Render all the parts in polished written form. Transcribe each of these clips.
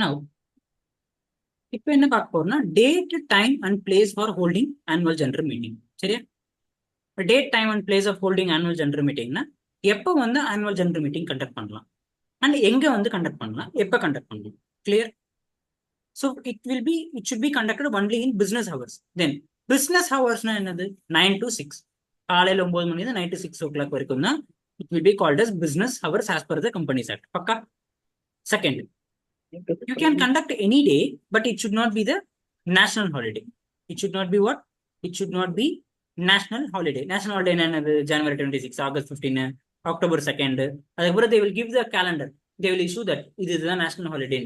Now, இப்போ என்ன பார்க்க போறோம்னா date time and place for holding annual general meeting. சரியா? Date time and place of holding annual general மீட்டிங்னா எப்போ வந்து ஆனுவல் ஜெனரல் மீட்டிங் கண்டக்ட் பண்ணலாம் அண்ட் எங்க வந்து கண்டக்ட் பண்ணலாம், எப்போ கண்டக்ட் பண்ணலாம். Clear? So it should be conducted only in business hours. Then business ஹவர்ஸ்னா என்னது? 9 to 6. காலையில் 9 மணி நைட் 6 o'clock வரைக்கும் தான் it will be called as business hours as per the companies act. பக்கா? Second, you can conduct any day, but it should not be the national holiday. It should not be what? It should not be national holiday. National holiday என்னது? January 26, August 15, October 2nd. அதுக்கப்புறம் they will give the calendar. They will issue that இதுதான் national holiday.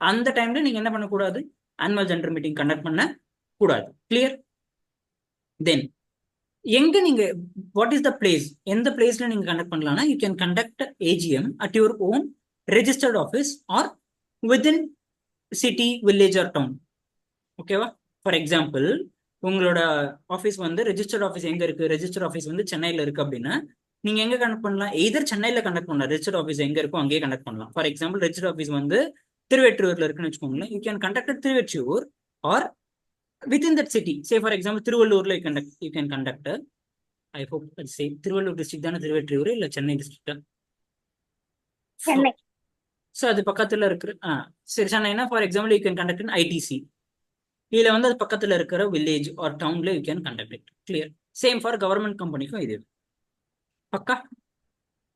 அந்த டைம்ல நீங்க என்ன பண்ணக்கூடாது? Annual general meeting conduct பண்ண கூடாது. கிளியர்? தென் எங்க நீங்க வாட் இஸ் த பிளேஸ்? எந்த பிளேஸ்ல நீங்க கண்டக்ட் பண்ணலாம்னா you can conduct AGM at your own registered office or within city, village or town. ஓகேவா? ஃபார் எக்ஸாம்பிள், உங்களோட ஆஃபீஸ் வந்து ரெஜிஸ்டர்ட் ஆஃபீஸ் எங்க இருக்கு? ரெஜிஸ்டர்ட் ஆஃபீஸ் வந்து சென்னையில இருக்கு அப்படின்னா நீங்க எங்க கண்டக்ட் பண்ணலாம்? எய்தர் சென்னையில கண்டக்ட் பண்ணலாம், ரெஜிஸ்டர்ட் ஆஃபீஸ் எங்க இருக்கோ அங்கேயே கண்டக்ட் பண்ணலாம். ஃபார் எக்ஸாம்பிள், ரெஜிஸ்டர்ட் ஆஃபீஸ் வந்து திருவெற்றியூர்ல இருக்குன்னு வச்சுக்கோங்களேன். You can conduct Thiruvottiyur or within that city. Say for example திருவள்ளூர்ல you can conduct. I hope say Thiruvallur district தானே திருவெற்றியூர், இல்ல சென்னை டிஸ்ட்ரிக்டா? ஸோ அது பக்கத்துல இருக்கிற சரி சென்னைனா for example you can conduct in ITC. இதுல வந்து அது பக்கத்துல இருக்கிற வில்லேஜ் ஆர் டவுன்ல you can conduct it. Clear? Same for government கம்பெனிக்கும் இது பக்கா.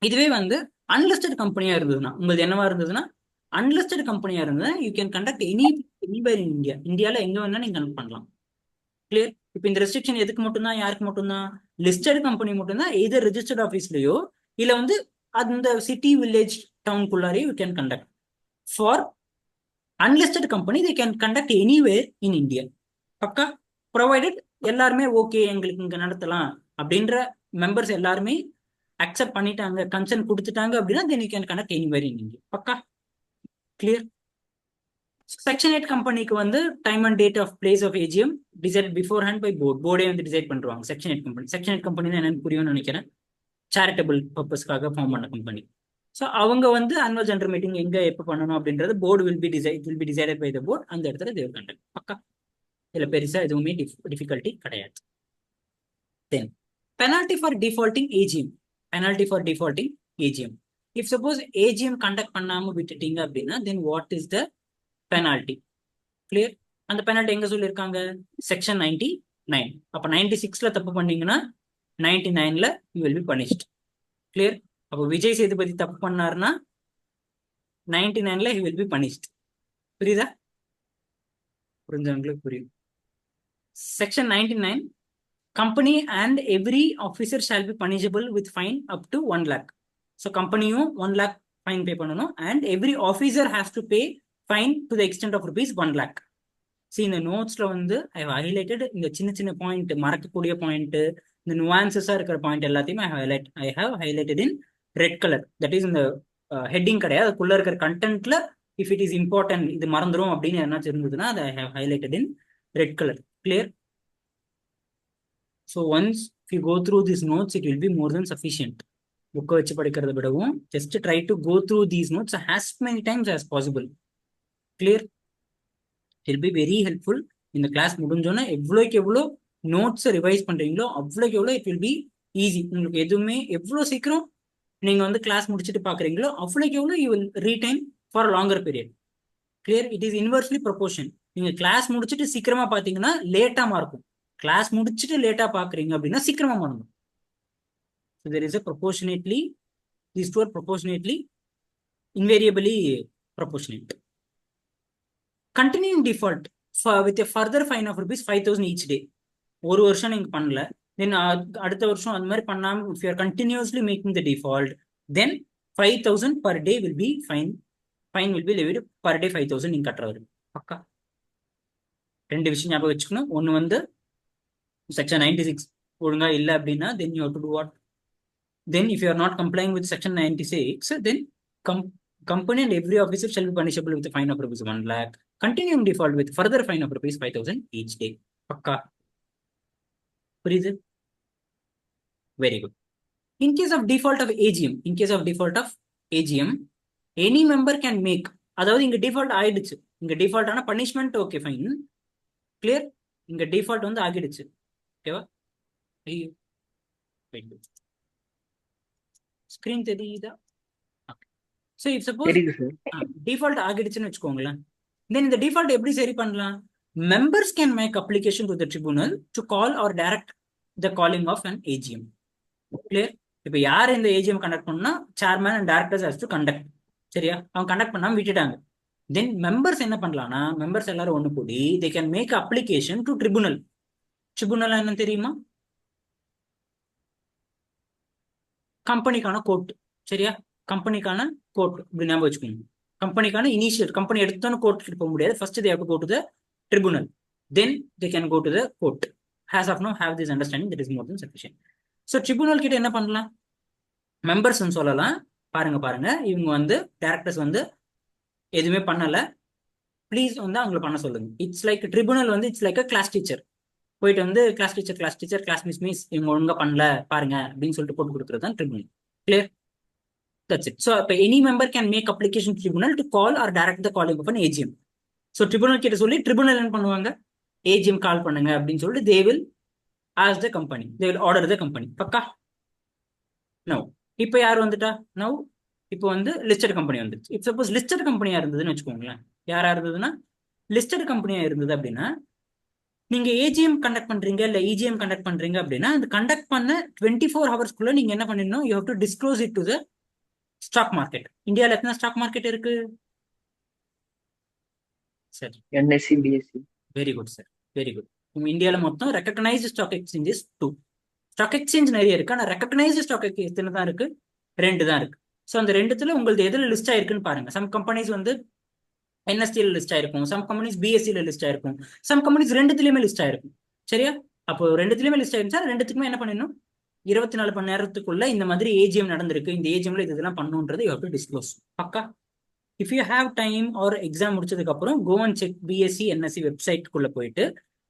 இதுவே வந்து அன்லிஸ்டட் கம்பெனியா இருந்ததுன்னா, உங்களுக்கு என்னவா இருந்ததுன்னா அன்லிஸ்டட் கம்பெனியா இருந்ததுன்னா you can conduct anywhere in India. இந்தியாவில் எங்க வேணா நீங்க கண்டக்ட் பண்ணலாம். கிளியர்? இப்போ இந்த ரெஸ்ட்ரிக்ஷன் எதுக்கு மட்டும்தான், யாருக்கு மட்டும்தான்? லிஸ்டட் கம்பெனி மட்டும்தான். எதர் ரெஜிஸ்டர்ட் ஆஃபீஸ்லயோ இல்ல வந்து அந்த சிட்டி, வில்லேஜ், டவுனுக்குள்ளாரே you can conduct. For unlisted company they can conduct anywhere in India. பக்கா? ப்ரொவைடட் எல்லாருமே ஓகே எங்களுக்கு இங்க நடத்தலாம் அப்படின்ற மெம்பர்ஸ் எல்லாருமே அக்செப்ட் பண்ணிட்டாங்க, கன்சென்ட் கொடுத்துட்டாங்க அப்படின்னா then you can conduct anywhere in India. பக்கா? கிளியர்? செக்ஷன் 8 கம்பெனிக்கு வந்து time and date of place of AGM decide beforehand by board. போர்டே வந்து டிசைட் பண்ணுவாங்க. Section 8 company. செக்ஷன் 8 கம்பெனி என்னன்னு புரியும்னு நினைக்கிறேன். சேரிட்டபிள் பர்பஸ்க்காக ஃபார்ம் பண்ண கம்பெனி. ஸோ அவங்க வந்து ஆனுவல் ஜெனரல் மீட்டிங் எங்க எப்போ பண்ணணும் அப்படின்றது board will be decided by the board. அந்த இடத்துல தேவ் கண்டக்ட். பக்கா? இதுல பெருசா எதுவுமே டிஃபிகல்ட்டி கிடையாது. Then penalty for defaulting AGM. Penalty for defaulting AGM. If suppose AGM conduct பண்ணாம விட்டுட்டீங்க அப்படின்னா then what is the penalty? Clear? அந்த பெனால்டி எங்க சொல்லியிருக்காங்க? செக்ஷன் 99. அப்ப 96ல தப்பு பண்ணீங்கன்னா 99ல you will be punished. Clear? அப்போ விஜய் சேதுபதி தப்பு பண்ணாருன்னா 99ல he will be punished. புரியுதா? புரிஞ்சவங்களுக்கு புரியும். Section 99, company and every officer shall be punishable with fine up to 1 lakh. So கம்பெனியும் 1 lakh ஃபைன் பே பண்ணணும் and every officer has to pay fine to the extent of rupees 1 lakh. So இந்த நோட்ஸ்ல வந்து ஐ highlighted இந்த சின்ன சின்ன point, மறக்கக்கூடிய point, இந்த நுவான்சஸா இருக்கிற பாயிண்ட் எல்லாத்தையுமே I have highlighted in red colour. That is இந்த ஹெட்டிங் கிடையாது, அதுக்குள்ள இருக்கிற கண்டென்ட்ல இஃப் இட் இஸ் இம்பார்ட்டன்ட், இது மறந்துடும் அப்படின்னு எதனாச்சும் இருந்ததுன்னா அதை I have highlighted in red colour. Clear? So once you go through this notes it will be more than sufficient. புக்கை வச்சு படிக்கிறத விடவும் just try to go through these notes as many times as possible. Clear? It will be very helpful. இந்த class முடிஞ்சோன்னா எவ்வளோக்கு எவ்வளோ நோட்ஸை revise பண்றீங்களோ அவ்வளோக்கு எவ்வளோ இட் வில் பி ஈஸி. உங்களுக்கு எதுவுமே எவ்வளோ சீக்கிரம் நீங்க வந்து கிளாஸ் முடிச்சுட்டு பாக்குறீங்களோ அவ்வளோக்கு எவ்வளோ you will retain for longer period. Clear? It is inversely proportion. நீங்க கிளாஸ் முடிச்சுட்டு சீக்கிரமா பாத்தீங்கன்னா லேட்டா மாறும். கிளாஸ் முடிச்சுட்டு லேட்டா பாக்குறீங்க அப்படின்னா சீக்கிரமா மாறும். So there is a proportionately, these two are proportionately, invariably proportionate. Continuing default with a further fine of rupees 5,000 each day. ஒரு வருஷம் நீங்க பண்ணல, தென் அடுத்த வருஷம் அந்த மாதிரி பண்ணாம if you are continuously making the default then 5,000 per day will be fine will be levied per day 5,000 நீங்க கட்டுறது. பக்கா? ரெண்டு விஷயம் ஞாபகம் வச்சுக்கணும். ஒன்னு வந்து செக்ஷன் 96 ஒழுங்கா இல்லை அப்படின்னா then you have to do what? Then if you are not complying with section 96 then company and every officer shall be punishable with a fine of rupees 1 lakh. Continuing default with further fine of rupees 5,000 each day. பக்கா? புரியுது? Very good. In case of default of AGM, any member can make அதாவது இங்க default ஆயிடுச்சு. இங்க default ஆன punishment okay fine, clear. இங்க default வந்து ஆகிடுச்சு. ஓகேவா? ஐயோ ஸ்கிரீன் தெரியுதா? ஸோ இப் சப்போஸ் தெரியுது சார். டிஃபால்ட் ஆகிடுச்சுன்னு வச்சுக்கோங்களேன், தென் இந்த டிஃபால்ட் எப்படி சரி பண்ணலாம்? Members can make application to the tribunal to call or direct the calling of an AGM. Clear. இப்போ யார் இந்த ஏஜிஎம் கண்டக்ட் பண்ணா chairman and directors has to conduct. சரியா? அவங்க கண்டக்ட் பண்ணாம விட்டுட்டாங்க. தென் மெம்பர்ஸ் என்ன பண்ணலாம்னா, மெம்பர்ஸ் எல்லாரும் ஒன்று கூடி they can make application to tribunal. Tribunal என்ன தெரியுமா? கம்பெனிக்கான கோர்ட். சரியா? கம்பெனிக்கான கோர்ட் இப்படி ஞாபகம் வச்சுக்கோங்க. கம்பெனிக்கான இனிஷியல், கம்பெனி எடுத்தோன்னு கோர்ட்டுக்கு போக முடியாது. First they have to go to the tribunal, then they can go to the court. As of now have this understanding, that is more than sufficient. So tribunal கிட்ட என்ன பண்ணலாம்? மெம்பர்ஸ் சொல்லலாம், பாருங்க பாருங்க இவங்க வந்து டைரக்டர்ஸ் வந்து எதுவுமே பண்ணல, ப்ளீஸ் வந்து அவங்களை பண்ண சொல்லுங்க. இட்ஸ் லைக் ட்ரிபுனல் வந்து it's like a class teacher. போயிட்டு வந்து class teacher class teacher class miss இவங்க ஒழுங்கா பண்ணல பாருங்க அப்படின்னு சொல்லிட்டு போட்டு கொடுக்குறது தான் tribunal. Clear? That's it. So இப்போ any member can make application tribunal to call or direct the calling of an AGM. So tribunal கிட்ட சொல்லி ட்ரிபுனல் என்ன பண்ணுவாங்க, ஏஜிஎம் கால் பண்ணுங்க அப்படின்னு சொல்லிட்டு they will ask the company, they will order the company. பக்கா? No. இப்போ யார் வந்துட்டா? நோ. இப்போ வந்து லிஸ்டட் கம்பெனி வந்துருச்சு. இப்போ சப்போஸ் லிஸ்டட் கம்பெனியா இருந்ததுன்னு வச்சுக்கோங்களேன், யாரா இருந்ததுன்னா லிஸ்டட் கம்பெனியா இருந்தது அப்படின்னா, நீங்க ஏஜிஎம் கண்டக்ட் பண்றீங்க இல்ல இஜிஎம் கண்டக்ட் பண்றீங்க அப்படின்னா, அந்த கண்டக்ட் பண்ண 24 ஹவர்ஸ்க்குள்ள நீங்க என்ன பண்ணிடணும், you have to disclose it to the stock market. இந்தியாவில் எத்தனை ஸ்டாக் மார்க்கெட் இருக்கு? சரி, NSE, BSE. Very good sir, very good. இந்தியாவில் மொத்தம் recognised stock exchanges 2. Stock exchange நிறைய இருக்கு, ஆனால் ரெக்கக்னைஸ்டு ஸ்டாக் எத்தனை தான் இருக்கு? 2 தான் இருக்கு. ஸோ அந்த ரெண்டுத்துல உங்களுக்கு எதுல லிஸ்ட் ஆயிருக்குன்னு பாருங்க. சம் கம்பெனிஸ் வந்து என்எஸ்டியில் லிஸ்ட் ஆயிருக்கும், சம் கம்பெனிஸ் பிஎஸ்சியில் லிஸ்ட் ஆயிருக்கும், சம் கம்பெனிஸ் ரெண்டுத்துலயுமே லிஸ்ட் ஆயிருக்கும். சரியா? அப்போ ரெண்டுத்துலயுமே லிஸ்ட் ஆயிருந்துச்சா ரெண்டுத்துக்குமே என்ன பண்ணணும், 24 மணி நேரத்துக்குள்ள இந்த மாதிரி ஏஜிஎம் நடந்திருக்கு, இந்த ஏஜிஎம்ல இதெல்லாம் பண்ணுன்றது யூ ஹேவ் டு டிஸ்க்ளோஸ். பக்கா? If you have time or exam முடிச்சதுக்கு அப்புறம் go and check BSE NSE வெப்சைட்குள்ள போயிட்டு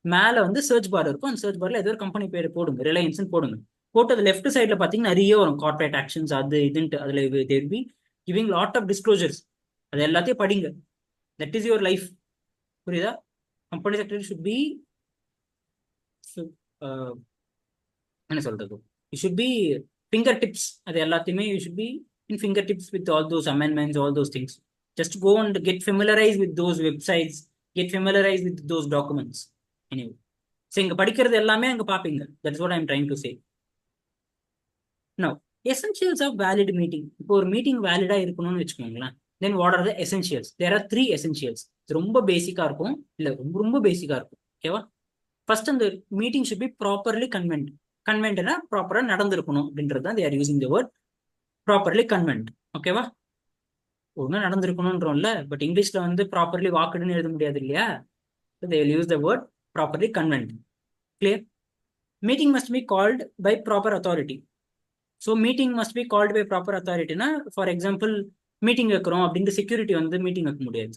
மேல வந்து சர்ச் பார் இருக்கும், அந்த சர்ச் பார்ல ஏதோ ஒரு கம்பெனி பேர் போடுங்க, ரிலையன்ஸ் போடுங்க. போட்டு அது லெஃப்ட் சைட்ல பாத்தீங்கன்னா நிறைய வரும் கார்பரேட் ஆக்ஷன்ஸ் அது இதுன்ட்டு. அதுல there be giving lot of disclosures. அது எல்லாத்தையும் படிங்க. That is your life. புரியுதா? கம்பெனி செக்ரட்டரி ஷுட் பி என்ன சொல்றது, you should be finger tips. அது எல்லாத்தையுமே you should be in finger tips with all those amendments, all those things. Just go and get familiarise with those websites, get familiarise with those documents. Anyway, so இங்க படிக்கிறது எல்லாமே அங்க பாப்பீங்க. That's what I am trying to say. Now essentials of valid meeting. இப்போ ஒரு meeting வேலிடா இருக்கணும்னு வச்சுக்கோங்களேன், then what are the essentials? There are 3 essentials. ரொம்ப பேசிக்கா இருக்கும், இல்ல ரொம்ப ரொம்ப பேசிக்கா இருக்கும். ஓகேவா? ஃபர்ஸ்ட், அந்த meeting should be properly convened. கன்வென்ட்னா ப்ராப்பரா நடந்திருக்கணும் அப்படின்றது தான். They are using the word properly convened. ஓகேவா? ஒன்றும் நடந்திருக்கணும்ன்றோம்ல, பட் இங்கிலீஷ்ல வந்து ப்ராப்பர்லி வாக்குடுன்னு எழுத முடியாது இல்லையா? They will use the word properly convened. Clear? Meeting must be called by proper authority. So meeting must be called by proper அத்தாரிட்டினா, for example meeting வைக்கிறோம் அப்படின்ட்டு செக்யூரிட்டி வந்து மீட்டிங் வைக்க முடியாது.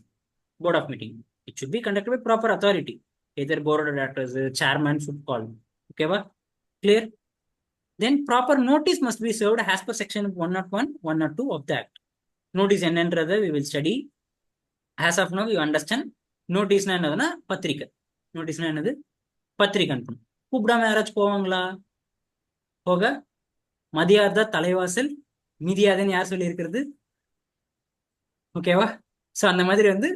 Board of meeting it should be conduct by proper authority. Either board of directors, chairman should call. ஓகேவா? Clear? Then proper notice must be served as per section 101, 102 of the act. Notice என்னன்றதை we will study. as of now you understand. நோட்டீஸ்னா என்னதுன்னா பத்திரிக்கை. நோட்டீஸ்னா என்னது? பத்திரிக்கை அனுப்பணும். கூப்பிடாம யாராச்சும் போவாங்களா? போக மதியாத தலைவாசல் மிதியாதன்னு யார் சொல்லி இருக்கிறது? ஓகேவா? ஸோ அந்த மாதிரி வந்து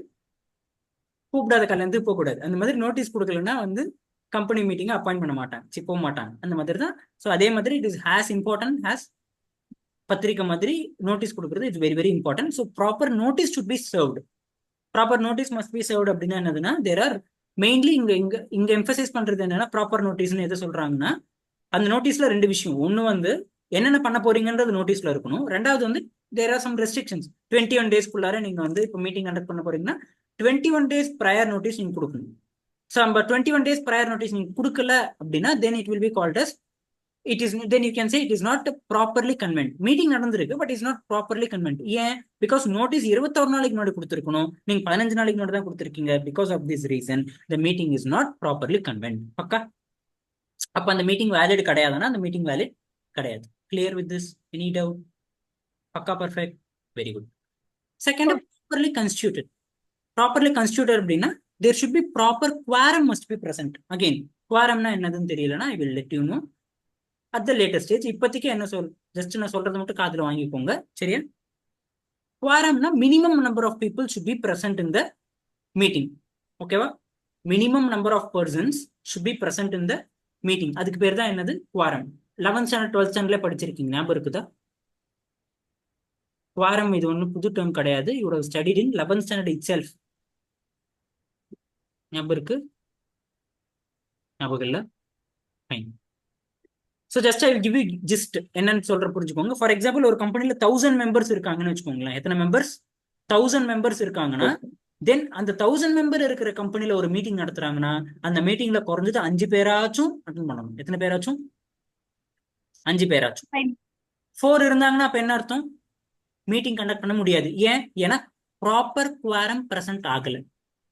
கூப்பிடாத கல்யாணத்துக்கு போகக்கூடாது. அந்த மாதிரி நோட்டீஸ் கொடுக்கலன்னா வந்து கம்பெனி மீட்டிங்கை அப்பாயிண்ட் பண்ண மாட்டாங்க, போக மாட்டாங்க. அந்த மாதிரி தான். ஸோ அதே மாதிரி it is has important has பத்திரிக்கை மாதிரி நோட்டீஸ் கொடுக்குறது it's very very important. So proper notice should be served. Proper notice must B served அப்படின்னா என்னதுன்னா, தேர் ஆர் மெயின்லி இங்க இங்க இங்க எம்பசைஸ் பண்றது என்னன்னா, ப்ராப்பர் நோட்டீஸ்னு எதை சொல்றாங்கன்னா, அந்த நோட்டீஸ்ல 2 விஷயம். ஒன்னு வந்து என்னென்ன பண்ண போறீங்கன்றது நோட்டீஸ்ல இருக்கணும். ரெண்டாவது வந்து தேர் ஆர் சம் ரெஸ்ட்ரிக்ஷன்ஸ். 21 டேஸ்க்குள்ளார நீங்க வந்து இப்போ மீட்டிங் கண்டக்ட் பண்ண போறீங்கன்னா 21 டேஸ் ப்ரையர் நோட்டீஸ் நீங்க கொடுக்கணும். ஸோ நம்ம 21 டேஸ் ப்ரையர் நோட்டீஸ் நீங்க கொடுக்கல அப்படின்னா then it will be called as it is, then you can say it is not properly convent. Meeting நடந்திருக்கு but is not properly convened. ஏன்? பிகாஸ் நோட்டீஸ் 21 நாளைக்கு முன்னாடி கொடுத்துருக்கணும், நீங்க 15 நாளைக்கு முன்னாடி தான் கொடுத்துருக்கீங்க. Because of this reason the meeting is not properly convened. பக்கா? அப்ப அந்த மீட்டிங் வேலிட் கிடையாதுன்னா அந்த மீட்டிங் வேலிட் கிடையாது. Clear with this? Any doubt? பக்கா? Perfect, very good. Second, properly constituted. Properly constituted அப்படின்னா there should be proper quorum must be present. Again குவாரம்னா என்னதுன்னு தெரியலனா I will let you know at the later stage. இப்போதைக்கு என்ன just நான் சொல்றது மட்டும் காதுல வாங்கிக்கோங்க, சரியா? குவாரம்னா minimum number of people should be present in the meeting. ஓகேவா? Minimum number of persons should be present in the meeting. அதுக்கு பேர் தான் என்னது? குவாரம். 11th ஸ்டாண்டர்ட் 12th ஸ்டாண்டர்ட்ல படிச்சிருக்கீங்க, ஞாபகம் இருக்குதா? குவாரம் இது ஒன்றும் புது டேர்ம் கிடையாது. You have studied in 11th standard itself. ஞாபகம் இருக்கு? ஞாபகம் இல்லை? Fine. So just I will give you gist என்னன்னு சொல்ற புரிஞ்சுக்கோங்க. ஃபார் எக்ஸாம்பிள் ஒரு கம்பெனில 1000 மெம்பர்ஸ் இருக்காங்கன்னு வச்சுக்கோங்களேன். எத்தனை மெம்பர்ஸ்? 1000 மெம்பர்ஸ் இருக்காங்கன்னா தென் அந்த 1000 மெம்பர் இருக்கிற கம்பெனில ஒரு மீட்டிங் நடத்துறாங்கன்னா அந்த மீட்டிங்ல குறைஞ்சது 5 பேராச்சும் அட்டன் பண்ணணும். எத்தனை பேராச்சும்? 5 பேராச்சும். 4 இருந்தாங்கன்னா அப்ப என்ன அர்த்தம்? மீட்டிங் கண்டக்ட் பண்ண முடியாது. ஏன்னா ப்ராப்பர் குவாரம் பிரசன்ட் ஆகல.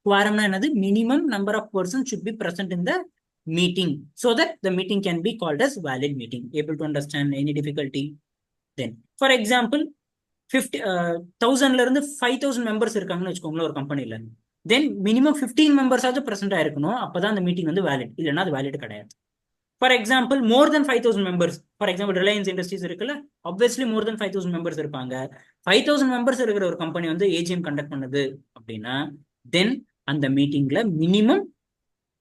குவாரம்னா என்னது? Minimum number of person should be present in the meeting so that the meeting can be called as valid meeting. Able to understand? Any difficulty? Then for example 1000ல இருந்து 5000 members இருக்காங்கன்னு வச்சுக்கோங்களேன் ஒரு கம்பெனில. தென் minimum 15 members ஆச்சும் present ஆயிருக்கணும். அப்பதான் அந்த meeting வந்து வேலிட், இல்லைன்னா அது வேலிட் கிடையாது. For example more then 5000 members, for example Reliance industries இருக்குல்ல, ஆப்வியஸ்லி மோர் தென் 5000 மெம்பர்ஸ் இருப்பாங்க. 5000 மெம்பர்ஸ் இருக்கிற ஒரு கம்பெனி வந்து ஏஜிஎம் கண்டக்ட் பண்ணுது அப்படின்னா தென் அந்த மீட்டிங்ல மினிமம்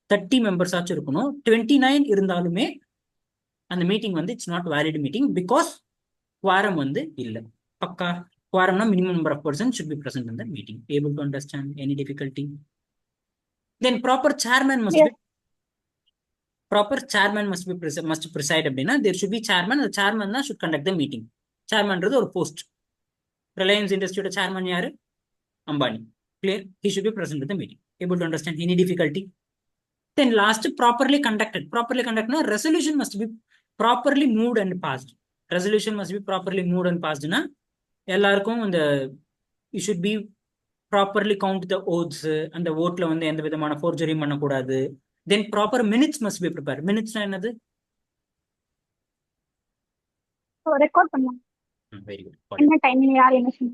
30 மெம்பர்ஸ் ஆச்சும் இருக்கணும். 29 இருந்தாலுமே அந்த மீட்டிங் வந்து it's not valid meeting because quorum வந்து இல்லை. பக்கா? குவாரம்னா minimum number of person should be present in the meeting. Able to understand? Any difficulty? Then proper chairman must be must preside அப்படின்னா there should be chairman. அந்த chairman தான் should conduct the meeting. chairmanன்றது ஒரு post. Reliance இண்டஸ்ட்ரியோட chairman யாரு? Ambani. clear? He should be present at the meeting. Able to understand? Any difficulty? Then last, properly conducted. Properly conducted, resolution must be properly moved and passed. Resolution must be properly moved and passed. Na எல்லாருக்கும் இந்த you should be properly count the oaths and the voteல வந்து எந்த விதமான forgery பண்ணக்கூடாது. Then proper minutes must be prepared. Minutes என்னது? Record பண்ணலாம். Very good. என்ன timing யார் என்ன சொன்னா?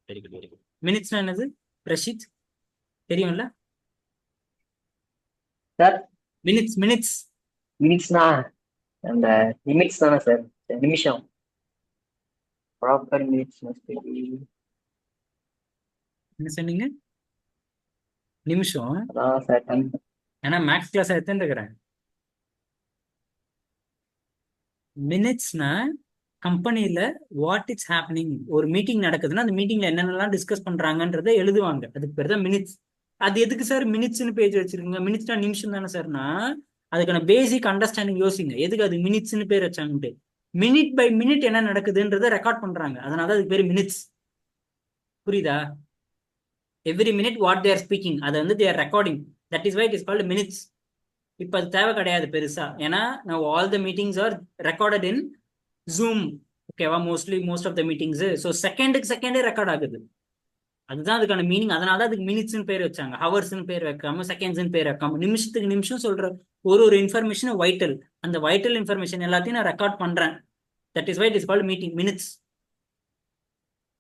Very good, very good. Minutes என்னது ரஷீத்? தெரியும்ல? சார் மினிட்ஸ்னா அந்த நிமிட்ஸ் தானே சார்? நிமிஷம். ப்ராப்பர் மினிட்ஸ் என்ன சொன்னீங்க? நிமிஷம்? அதான் சார். ஏன்னா மேக்ஸ் கிளாஸ் எடுத்துட்டு இருக்கிறேன். மினிட்ஸ்னா கம்பெனில வாட் இட்ஸ் ஹேப்பனிங். ஒரு மீட்டிங் நடக்குதுன்னா அந்த மீட்டிங்ல என்னென்னலாம் டிஸ்கஸ் பண்றாங்கன்றதை எழுதுவாங்க. அதுக்கு பேர் தான் மினிட்ஸ். அது எதுக்கு சார் மினிட்ஸ்னு பேஜ் வச்சிருக்கீங்க? மினிட்ஸ்னா நிமிஷம் தானே சார்னா அதுக்கான பேசிக் அண்டர்ஸ்டாண்டிங் யோசிங்க. எதுக்கு அது மினிட்ஸ்னு பேர் வச்சாங்கன்ட்டு. மினிட் பை மினிட் என்ன நடக்குதுன்றதை ரெக்கார்ட் பண்றாங்க, அதனால அதுக்கு பேர் மினிட்ஸ். புரியுதா? Every minute what they're speaking அதை வந்து they're recording. That is why it is called minutes. இப்போ அது தேவை கிடையாது பெருசா, ஏன்னா now all the meetings are recorded in Zoom. ஓகேவா? Most of the meetings. So செகண்டே ரெக்கார்ட் ஆகுது. அதுதான் அதுக்கான மீனிங். அதனால தான் அதுக்கு மினிட்ஸ்னு பேர் வச்சாங்க. ஹவர்ஸ்னு பேர் வைக்காம செகண்ட்ஸ்னு பேர் வைக்காம நிமிஷத்துக்கு நிமிஷம் சொல்ற ஒரு இன்ஃபர்மேஷன் வைட்டல். அந்த வைட்டல் இன்ஃபர்மேஷன் எல்லாத்தையும் நான் ரெக்கார்ட் பண்றேன். That is why it is called meeting minutes.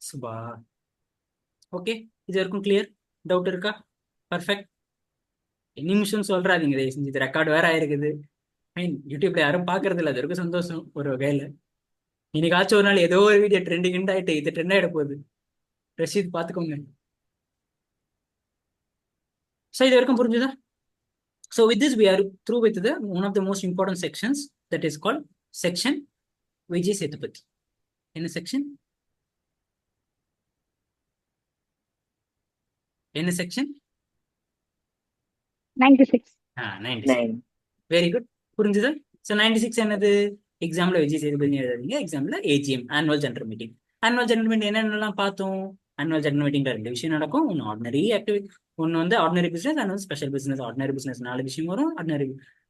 Subha, okay, இது வரைக்கும் கிளியர்? டவுட் இருக்கா? பர்ஃபெக்ட். நிமிஷம் சொல்றாதீங்க தயவு செஞ்சு, இது ரெக்கார்டு வேற ஆயிருக்குது. யூடியூப்ல யாரும் பாக்குறது இல்லை, அது வரைக்கும் சந்தோஷம் ஒரு வகையில. இன்னைக்காச்சும் ஒரு நாள் ஏதோ ஒரு வீடியோ ட்ரெண்டிங் ஆயிட்டு இது ட்ரெண்ட் ஆயிட போகுது. ரஷீத் பாத்துக்கோங்க. ஸோ இது வரைக்கும் புரிஞ்சுதா? So with this we are through with the one of the most important sections that is called section Vijay Sethupathi. என்ன செக்ஷன்? என்ன செக்ஷன்? 96. 96. Very good. புரிஞ்சுதா? ஸோ 96 என்னது? எக்ஸாம்ல விஜய் சேதுபதி எழுதாதீங்க, எக்ஸாம்ல AGM, annual general meeting. Annual general meeting என்னென்னலாம் பார்த்தோம்? ஆனுவல் ஜெனரல் மீட்டிங்ல 2 விஷயம் நடக்கும். ஒன்று ஆர்டினரி ஆக்டிவிட்டி, ஒன்று வந்து ordinary business, and special business. Ordinary business 4 விஷயம் வரும். ஆர்டினரி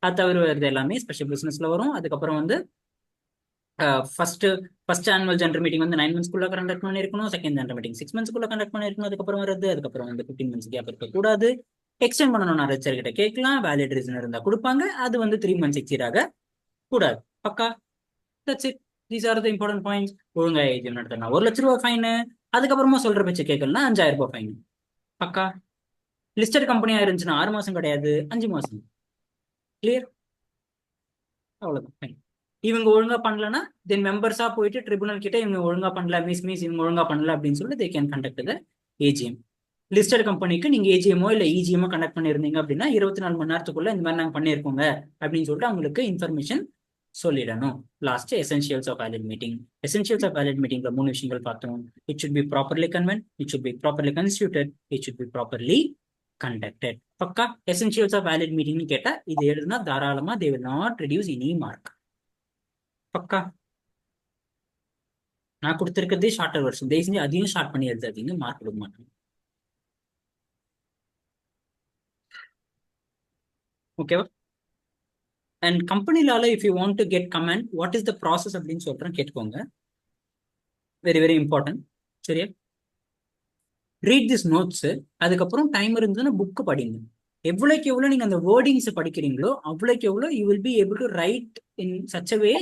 அது தவிர வருது எல்லாமே ஸ்பெஷல் பிசினஸ்ல வரும். அதுக்கப்புறம் வந்து ஃபர்ஸ்ட் ஆனுவல் ஜெனரல் மீட்டிங் வந்து 9 months கண்டக்ட் பண்ணிருக்கணும். Second general meeting 6 months conduct பண்ணிருக்கணும். அதுக்கப்புறம் வருது. அதுக்கப்புறம் வந்து 15 months கேப் இருக்கக்கூடாது. எக்ஸ்டெண்ட் பண்ணணும், ரெஜிஸ்டர் கிட்ட கேட்கலாம். வேலிட் ரீசன் இருந்தா கொடுப்பாங்க. அது வந்து 3 months எக்ஸீட் ஆக கூடாது. பக்கா? That's it. These are the important points. ஒழுங்கா ஏஜிஎம் நடத்தணும். 1 லட்ச ரூபா ஃபைனு, அதுக்கப்புறமா சொல்ற பேச்சு கேட்கலன்னா 5000 ரூபாய் ஃபைன். பக்கா. லிஸ்டட் கம்பெனியா இருந்துச்சுன்னா 6 மாசம் கிடையாது, 5 மாசம். கிளியர்? அவ்வளவுதான் fine. இவங்க ஒழுங்கா பண்ணலன்னா தென் மெம்பர்ஸா போயிட்டு ட்ரிபுனல் கிட்ட இவங்க ஒழுங்கா பண்ணல, மீஸ் இவங்க ஒழுங்கா பண்ணல அப்படின்னு சொல்லிட்டு தே can conduct the AGM. Listed கம்பெனிக்கு நீங்க ஏஜிஎம்மோ இல்ல இஜிஎம்மோ கண்டக்ட் பண்ணிருந்தீங்க அப்படின்னா 24 மணி நேரத்துக்குள்ள இந்த மாதிரி நாங்க பண்ணியிருக்கோங்க அப்படின்னு சொல்லிட்டு அவங்களுக்கு இன்ஃபர்மேஷன் சொல்லிடணும். Last essentials of valid meeting. Essentials of valid மீட்டிங்ல 3 விஷயங்கள் பார்த்தோம். It should be properly convened, it should be properly constituted, it should be properly conducted. பக்கா. எசென்ஷியல்ஸ் ஆஃப் வேலிட் மீட்டிங்னு கேட்டா இது எழுதுனா தாராளமா they will not reduce any mark. பக்கா. நான் கொடுத்திருக்கிறதே ஷார்ட்டர் வெர்ஷன், தயவு செஞ்சு அதையும் ஷார்ட் பண்ணி எழுதாதீங்க, மார்க் கொடுக்க மாட்டேன். ஓகேவா? அண்ட் கம்பெனி லால if you want to get comment what is the process அப்படின்னு சொல்றேன், கேட்டுக்கோங்க. Very very important. சரியா? Read this notes. அதுக்கப்புறம் டைம் இருந்ததுன்னா புக்கு படிங்க. எவ்வளோக்கு எவ்வளோ நீங்க அந்த வேர்டிங்ஸ் படிக்கிறீங்களோ அவ்வளோக்கு எவ்வளோ you will be able to write in such a way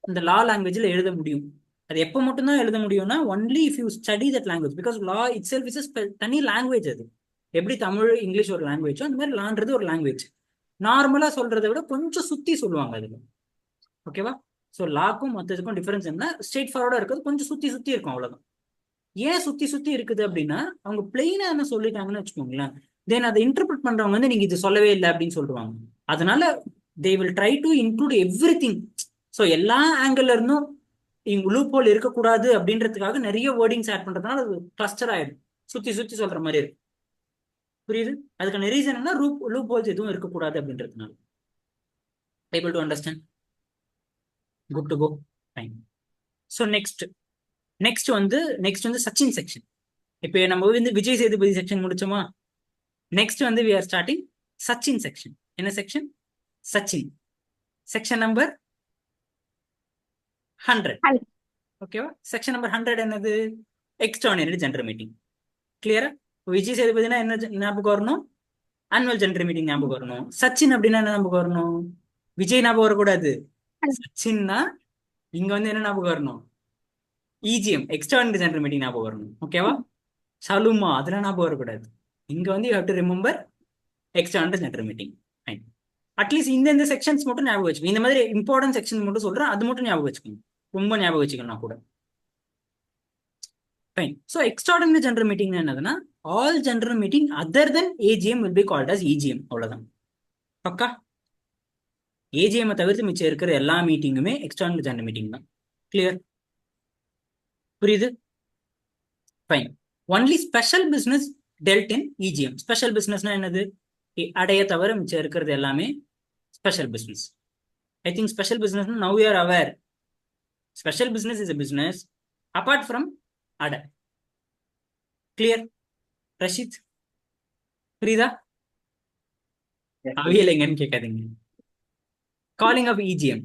இந்த லா லாங்குவேஜ்ல எழுத முடியும். அது எப்போ மட்டும்தான் எழுத முடியும்னா only if you study that language, because law it self is தனி லாங்குவேஜ். அது எப்படி தமிழ் இங்கிலீஷ் ஒரு லாங்குவேஜோ அந்த மாதிரி லான்றது ஒரு லாங்குவேஜ். நார்மலா சொல்றதை விட கொஞ்சம் சுத்தி சொல்லுவாங்க அதுல. ஓகேவா? ஸோ லாக்கும் மற்றதுக்கும் டிஃபரன்ஸ் என்ன, ஸ்ட்ரெயிட் ஃபார்வர்டா இருக்கிறது கொஞ்சம் சுத்தி சுத்தி இருக்கும், அவ்வளவுதான். ஏன் சுத்தி சுத்தி இருக்குது அப்படின்னா அவங்க பிளெயினா என்ன சொல்லிட்டாங்கன்னு வச்சுக்கோங்களேன், தென் அதை இன்டர்பிரட் பண்றவங்க வந்து நீங்க இது சொல்லவே இல்லை அப்படின்னு சொல்லுவாங்க. அதனால they will try to include every thing. So எல்லா ஆங்கிள் இருந்தும் இங்க லூப் ஹோல் இருக்கக்கூடாது அப்படின்றதுக்காக நிறைய வேர்டிங்ஸ் ஆட் பண்றதுனால அது கிளஸ்டர் ஆயிடும், சுத்தி சுத்தி சொல்ற மாதிரி இருக்கு. புரியுது? அதுக்கான ரீசன் என்ன, லூப் ஹோல்ஸ் எதுவும் இருக்கக்கூடாது அப்படின்றதுனால. Able to understand? Good to go. Fine. So next வந்து சச்சின் செக்ஷன். இப்போ நம்ம வந்து விஜய் சேதுபதி செக்ஷன் முடிச்சோமா, நெக்ஸ்ட் வந்து we are starting Sachin section. என்ன செக்ஷன்? Sachin section number 100. ஓகேவா? செக்ஷன் நம்பர் 100 என்னது? Extraordinary general meeting. கிளியரா? விஜய் சேதுபதினா என்ன ஞாபகம் வரணும்? ஆனுவல் ஜெனரல் மீட்டிங் ஞாபகம் வரணும். சச்சின் அப்படின்னா என்ன ஞாபகம் வரணும்? விஜய் ஞாபகம் வரக்கூடாது. சச்சின்னா இங்க வந்து என்ன ஞாபகம் வரணும்? இஜிஎம், எக்ஸ்ட்ராடினரி ஜெனரல் மீட்டிங் ஞாபகம் வரணும். ஓகேவா? சலுமா அதெல்லாம் ஞாபகம் வரக்கூடாது. இங்க வந்து you have to remember extraordinary general meeting. Fine. At least இந்த செக்ஷன்ஸ் மட்டும் ஞாபகம் வச்சுக்கோங்க. இந்த மாதிரி இம்பார்ட்டன்ட் செக்ஷன் மட்டும் சொல்றேன், அது மட்டும் ஞாபகம் வச்சுக்கோங்க. ரொம்ப ஞாபகம் வச்சுக்கலாம் கூட. Fine. So extraordinary general meeting என்னதுன்னா all general meeting other than AGM will be called as EGM. அவ்வளவுதான். பக்கா. ஏஜிஎம் தவிர்த்து மிச்சம் இருக்கிற எல்லா மீட்டிங்குமே எக்ஸ்ட்ராடினரி ஜெனரல் மீட்டிங் தான். கிளியர்? புரியுது? Fine. Only special business dealt in EGM. Special பிசினஸ்னா என்னது? அடைய தவிர மிச்சம் இருக்கிறது எல்லாமே special business. I think special business now you are aware. Special business is a business apart from அடை. கிளியர்? ரஷித் புரியுதா? அவியல் எங்கன்னு கேட்காதீங்க. Calling of EGM.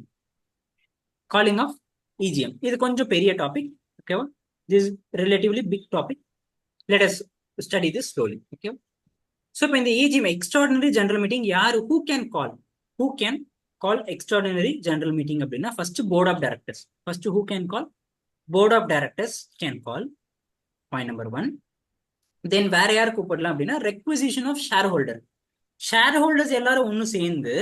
Calling of EGM இது கொஞ்சம் பெரிய டாபிக். ஓகேவா? This relatively big topic. Let us study this slowly. Okay. So இப்போ இந்த ஏஜிஎம் எக்ஸ்ட்ராடினரி ஜெனரல் மீட்டிங் யாரு who can call extraordinary general meeting அப்படின்னா first board of directors. First who can call? Board of directors can call. Point number 1. Then வேற யார் கூப்பிடலாம் அப்படின்னா requisition of share holder. Share holders எல்லாரும் ஒன்று சேர்ந்து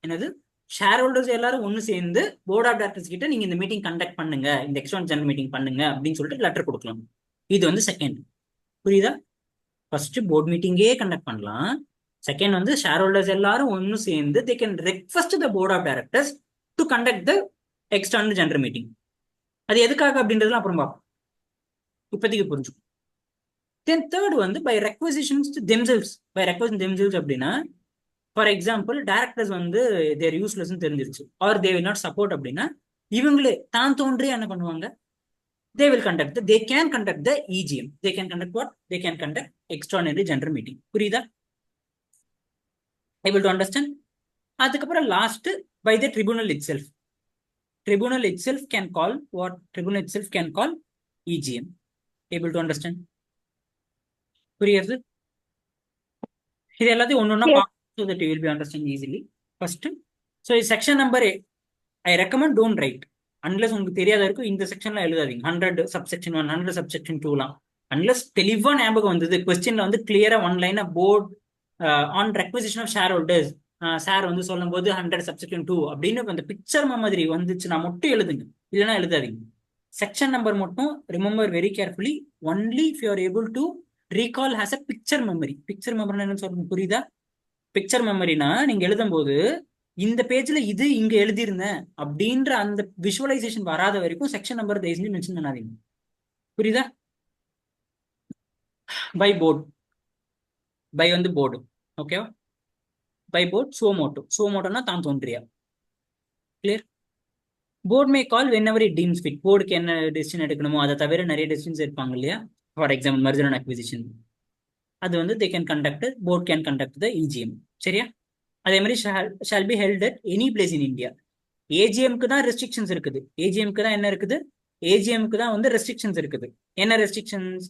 என்னது? ஷேர் ஹோல்டர்ஸ் எல்லாரும் ஒன்று சேர்ந்து போர்ட் ஆஃப் டைரக்டர்ஸ் கிட்ட நீங்க இந்த மீட்டிங் கண்டக்ட் பண்ணுங்க, இந்த எக்ஸ்ட்ராடினரி ஜெனரல் மீட்டிங் பண்ணுங்க அப்படின்னு சொல்லிட்டு லெட்டர் கொடுக்கலாம். இது வந்து செகண்ட். புரியுதா? ஃபர்ஸ்ட் போர்ட் மீட்டிங்கே கண்டக்ட் பண்ணலாம். செகண்ட் வந்து ஷேர் ஹோல்டர்ஸ் எல்லாரும் ஒன்று சேர்ந்து they can request the board of directors to conduct the external general meeting. அது எதுக்காக அப்படின்றதுலாம் அப்புறம் பார்ப்போம், இப்போதைக்கு புரிஞ்சுக்கும். தென் தேர்ட் வந்து by requisitions themselves. By requisition themselves அப்படின்னா ஃபார் எக்ஸாம்பிள் டைரக்டர்ஸ் வந்து தேர் யூஸ்லெஸ் தெரிஞ்சிருச்சு or they will not support அப்படின்னா இவங்களே தான் தோன்றே என்ன பண்ணுவாங்க? they will conduct they can conduct the EGM. They can conduct what? They can conduct extraordinary general meeting. புரியுதா? Able to understand? அதுக்கப்புறம் last by the tribunal itself. Tribunal itself can call what? Tribunal itself can call EGM. Able to understand? புரியுது? இது எல்லாத்தையும் ஒன்னொன்னா பார்க்க so that you will be understand easily. First, so section number 8 I recommend don't write unless உங்களுக்கு தெரியாத இருக்கும். இந்த செக்ஷன்ல எழுதாதீங்க. 100 subsection 1, 100 subsection 2லாம் அன்லஸ் தெளிவா ஞாபகம் வந்தது கொஸ்டின்ல வந்து கிளியரா one line board on requisition of shareholders sir வந்து சொல்லும் போது 100 சப்ஸ்டிடியூட் 2 அப்படின்னு அந்த பிக்சர் மாதிரி வந்துச்சுன்னா மட்டும் எழுதுங்க, இல்லைன்னா எழுதாதீங்க. செக்ஷன் நம்பர் மட்டும் remember very carefully only if you are able to recall has a picture memory. Picture memory என்னன்னு சொல்றது புரியுதா? பிக்சர் மெமரினா நீங்க எழுதும் போது இந்த பேஜ்ல இது இங்க எழுதியிருந்தேன் அப்படின்ற அந்த விஷுவலைசேஷன் வராத வரைக்கும் செக்ஷன் நம்பர் தயவு செஞ்சு மென்ஷன் பண்ணாதீங்க. புரியுதா? பை போர்டு, பை வந்து போர்டு, ஓகேவா? பை போர்ட் சுவமோட்டோ, சுவமோட்டோனா தான் தோன்றியா. Clear? Board may call whenever it deems fit. போர்டுக்கு என்ன டெசிஷன் எடுக்கணுமோ அதை தவிர நிறைய டெசிஷன்ஸ் இருப்பாங்க இல்லையா? For example merger and acquisition, அது வந்து they can conduct, board can conduct the EGM. சரியா? அதே மாதிரி shall be held at any place in India. ஏஜிஎம்க்கு தான் ரெஸ்ட்ரிக்ஷன்ஸ் இருக்குது. ஏஜிஎம்க்கு தான் என்ன இருக்குது? ஏஜிஎம்க்கு தான் வந்து ரெஸ்ட்ரிக்ஷன்ஸ் இருக்குது. என்ன ரெஸ்ட்ரிக்ஷன்ஸ்?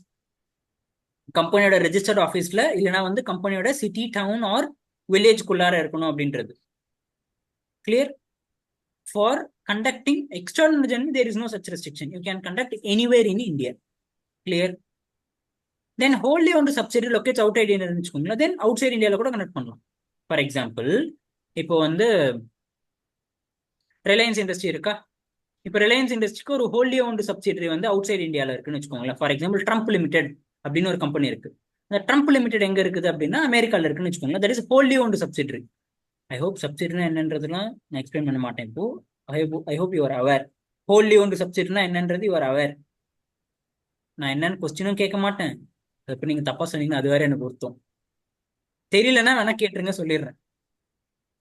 கம்பெனியோட ரெஜிஸ்டர்ட் ஆஃபீஸ்ல இல்லைனா வந்து கம்பெனியோட சிட்டி டவுன் ஆர் வில்லேஜ்குள்ளார இருக்கணும் அப்படின்றது. Clear? For conducting external journey there is no such restriction. You can conduct anywhere in India. Clear? Then wholly owned subsidiary locates outside India வச்சுக்கோங்களேன், then outside India கூட connect பண்ணலாம். For example இப்போ வந்து Reliance industry இருக்கா? இப்போ Reliance இண்டஸ்ட்ரிக்கு ஒரு wholly owned subsidiary வந்து அவுட் சைட் இந்தியாவில் இருக்குன்னு வச்சுக்கோங்களேன். ஃபார் எக்ஸாம்பிள் ட்ரம்ப் லிமிடெட் அப்படின்னு ஒரு கம்பெனி இருக்கு. அந்த ட்ரம்ப் லிமிடெட் எங்க இருக்குது அப்படின்னா அமெரிக்காவில் இருக்குன்னு வச்சுக்கோங்களேன். That is wholly owned subsidiary. I hope சப்சிடரினா என்னன்றதுலாம் நான் எக்ஸ்பிளைன் பண்ண மாட்டேன் இப்போ. I hope you are aware. Wholly owned சப்சிடரினா என்னன்றது யூ ஆர் அவேர். நான் என்னன்னு கொஸ்டினும் கேட்க மாட்டேன். இப்போ நீங்க தப்பா சொன்னீங்கன்னா அது வேற எனக்கு பொருத்தம். தெரியலன்னா வேணா கேட்டுருங்க, சொல்லிடுறேன்.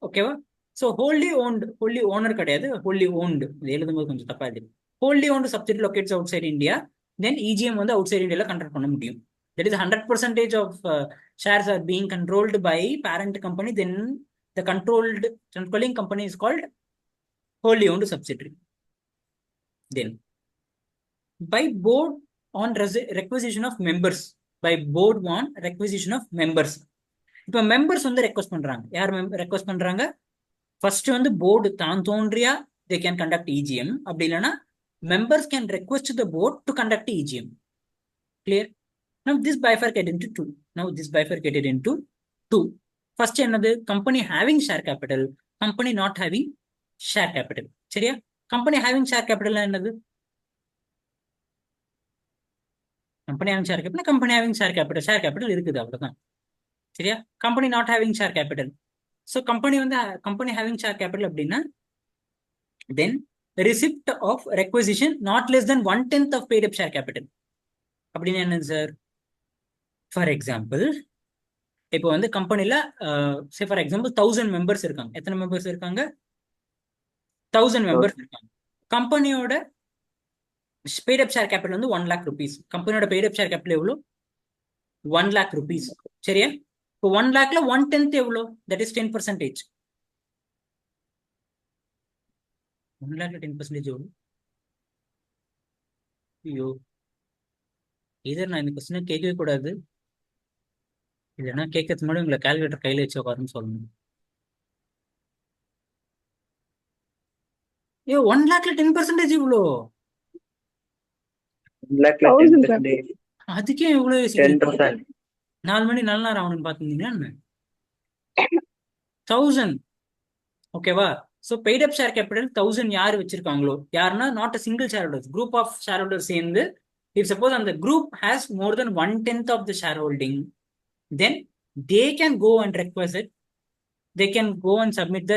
ஓகேவா? So wholly owned, wholly owner கிடையாது, ஹோல்லி ஓன்டு. இது எழுதும்போது கொஞ்சம் தப்பா இருக்கு. Wholly owned subsidy locates outside India, then EGM வந்து அவுட் சைட் இந்தியாவில் கண்ட்ரோல் பண்ண முடியும். That is 100% of shares are being controlled by parent company, then the controlled controlling company is called wholly owned subsidiary. Then by board on requisition of members, by board on requisition of members. இப்போ members வந்து request பண்றாங்க. யார் request பண்றாங்க? First வந்து board தான் தோன்றியா they can conduct EGM. அப்படி இல்லைன்னா members can request the board to conduct EGM. Clear? Now this bifurcated into two. Now this bifurcated into two. First என்னது? Company having share capital, company not having share capital. சரியா? Company having share capital என்னது? Company having share capital, company having share capital, share capital இருக்குது அவ்வளவுதான். சரியா? Company not having share capital. So company வந்து company having share capital அப்படின்னா then receipt of requisition not less than 1/10 of paid up share capital. அப்படின்னு என்னது sir? For example இப்போ வந்து கம்பெனில சே ஃபார் எக்ஸாம்பிள் 1000 மெம்பர்ஸ் இருக்காங்க. எத்தனை மெம்பர்ஸ் இருக்காங்க? 1000 மெம்பர்ஸ் இருக்காங்க. கம்பெனியோட பெய்ட் அப் ஷேர் கேபிட்டல் வந்து 1 lakh rupees. கம்பெனியோட பெய்ட் அப் ஷேர் கேபிட்டல் எவ்வளோ? 1 lakh rupees. சரியா? இப்போ 1 lakhல 1/10 எவ்வளோ? That is 10%. 1 lakhல 10% எவ்வளோ? ஐயோ, இதர் நான் இந்த கொஸ்டினை கேட்கவே கூடாது, இல்லைன்னா கேட்கறதுக்கு முன்னாடி உங்களை கால்குலேட்டர் கையில் வச்சு உட்காருன்னு சொல்லணும். ஏ 1 lakhல 10% இவ்வளோ? 1 lakhல 10%. அதுக்கே இவ்வளோ யோசிக்கிறீங்க? 10%. 4 மணி நல்ல நேரம் ஆகணும்னு பார்த்தீங்கன்னா 1000. ஓகேவா? So paid up share capital 1000 யார் வச்சிருக்காங்களோ, யாருன்னா not a single shareholders, group of share holder சேர்ந்து, இஃப் சப்போஸ் அந்த group has more then 1/10 of the shareholding, then they can go and request it, they can go and submit the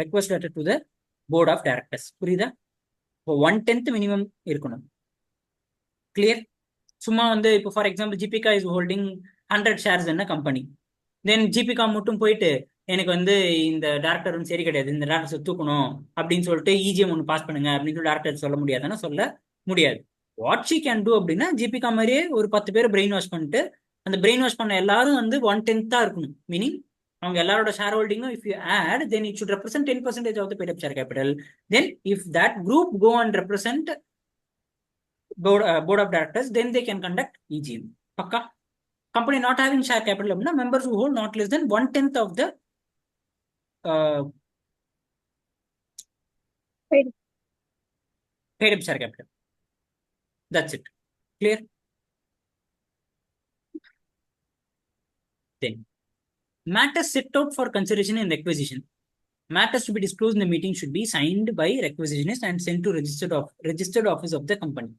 request letter to the board of directors. புரியுதா? இப்போ 1/10 minimum இருக்கணும். Clear? சும்மா வந்து இப்போ for example ஜிபிகா is holding 100 shares என்ன company, தென் ஜிபிகா மட்டும் போயிட்டு எனக்கு வந்து இந்த டேரக்டர் வந்து சரி கிடையாது, இந்த டேரக்டர் தூக்கணும் அப்படின்னு சொல்லிட்டு இஜிஎம் ஒன்று பாஸ் பண்ணுங்க அப்படின்னு சொல்லி டேரக்டர் சொல்ல முடியாதுன்னா சொல்ல முடியாது. வாட் ஷி கேன் டூ அப்படின்னா ஜிபிகா மாதிரியே ஒரு 10 பேர் பிரெயின் வாஷ் பண்ணிட்டு அந்த பிரெயின் வாஷ் பண்ண எல்லாரும் வந்து 1/10 இருக்கணும். மீனிங் அவங்க எல்லாரோட share ஹோல்டிங்கும் if you add then it should represent 10% of the paid up share capital. Then if that group go and represent board of directors, then they can conduct EGM. Pakka? Company not having share capital அப்படின்னா members who hold not less than 1/10 of the paid up share capital. That's it. Clear? Then matters set out for consideration in requisition. Matters to be disclosed in the meeting should be signed by requisitionist and sent to registered office of the company.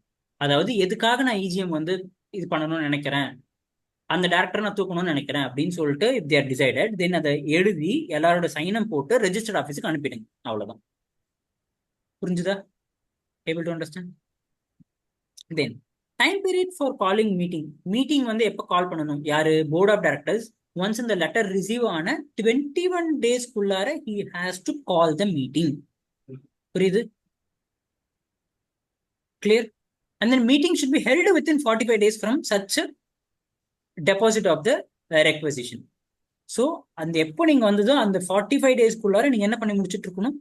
அதாவது எதுக்காக நான் EGM வந்து இது பண்ணணும்னு நினைக்கிறேன், அந்த director நான் தூக்கணும்னு நினைக்கிறேன் அப்படின்னு சொல்லிட்டு இஃப் தேர் டிசைடட், தென் அதை எழுதி எல்லாரோட சைனம் போட்டு ரெஜிஸ்டர்ட் ஆஃபீஸுக்கு அனுப்பிடுங்க. அவ்வளவுதான். புரிஞ்சுதா? Able to understand? Then time period for calling meeting. Meeting வந்து எப்போ கால் பண்ணணும்? யாரு? Board of directors. ஒன்ஸ் இந்த லெட்டர் ரிசீவ் ஆன 21 டேஸ்க்குள்ளார he has to call the meeting. புரியுது? Clear? And then meeting should be held within 45 days from such a deposit of the requisition. So அந்த எப்போ நீங்க வந்ததோ அந்த 45 டேஸ்க்குள்ளார நீங்க என்ன பண்ணி முடிச்சுட்டு இருக்கணும்?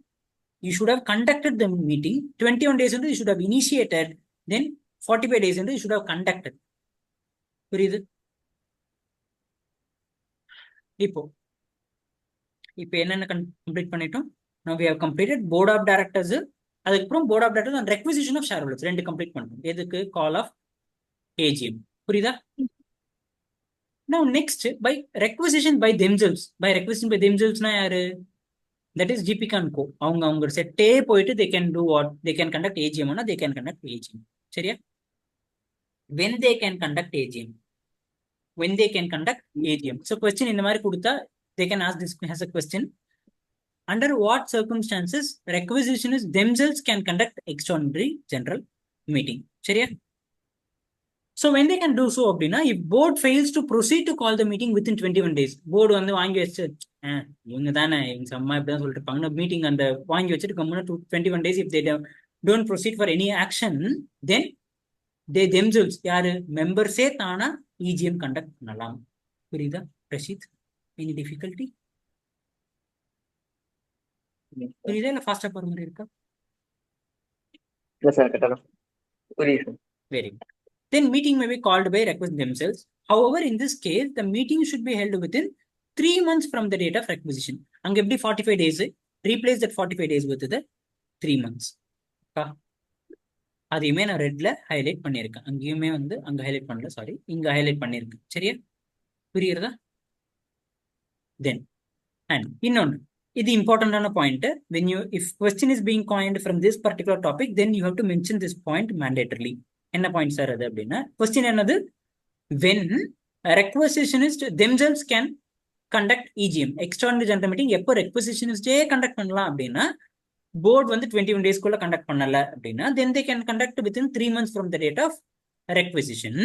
You should have conducted the meeting. 21 days you should have initiated, then 45 days you should have conducted. புரியுது? இப்போ என்னென்ன கம்ப்ளீட் பண்ணிட்டோம்? Now we have completed board of directors. அதுக்கப்புறம் board of directors and requisition of shareholders ரெண்டு complete பண்ணிட்டோம். எதுக்கு? கால் of AGM. புரியுதா? Now next, by requisition by themselves. By requisition by themselves na யாரு? That is GP and Co. அவங்க செட்டே போயிட்டு they can do what? They can conduct AGM or they can conduct AGM. சரியா? When they can conduct AGM. When they can conduct AGM. So question இந்த மாதிரி கொடுத்தா they can ask this as a question. Under what circumstances requisitionists themselves can conduct extraordinary general meeting. சரியா? So when they can do so அப்படின்னா, if board fails to proceed to call the meeting within 21 days, board வந்து வாங்கி வச்சு இவங்க தானே எங்க அம்மா இப்படிதான் சொல்லிட்டு இருப்பாங்க, மீட்டிங் அந்த வாங்கி வச்சுட்டு கம்முன்னு 21 days if they don't proceed for any action, then they themselves யாரு? மெம்பர்ஸே தானா EGM கண்டக்ட் பண்ணலாம். புரியுதா ரஷீத்? Any difficulty? புரியுதா இல்ல ஃபாஸ்டா போற மாதிரி இருக்கா? இல்ல சார் கரெக்டா புரியுது. Very good. Then meeting may be called by request themselves. However, in this case, the meeting should be held within 3 months from the date of requisition. அங்க எப்படி 45 days? Replace that 45 days with the 3 months. அதையுமே நான் ரெட்ல highlight பண்ணியிருக்கேன். அங்கேயுமே வந்து அங்க highlight பண்ணல, sorry, இங்க ஹைலைட் பண்ணியிருக்கேன். சரியா? புரியுறதா? தென் அண்ட் இன்னொன்று, இது இம்பார்ட்டன்டான point. when you if question is being coined from this particular topic, then you have to mention this point mandatorily. என்ன பாயிண்ட் சார் அது அப்படின்னா, கொஸ்டின் என்னது? when requisitionist themselves can conduct EGM, extraordinary general meeting, எப்போ requisitionistே conduct பண்ணலாம் அப்படின்னா, board வந்து 21 டேஸ்க்குள்ள conduct பண்ணல அப்படின்னா, then they can conduct within 3 months from the date of requisition,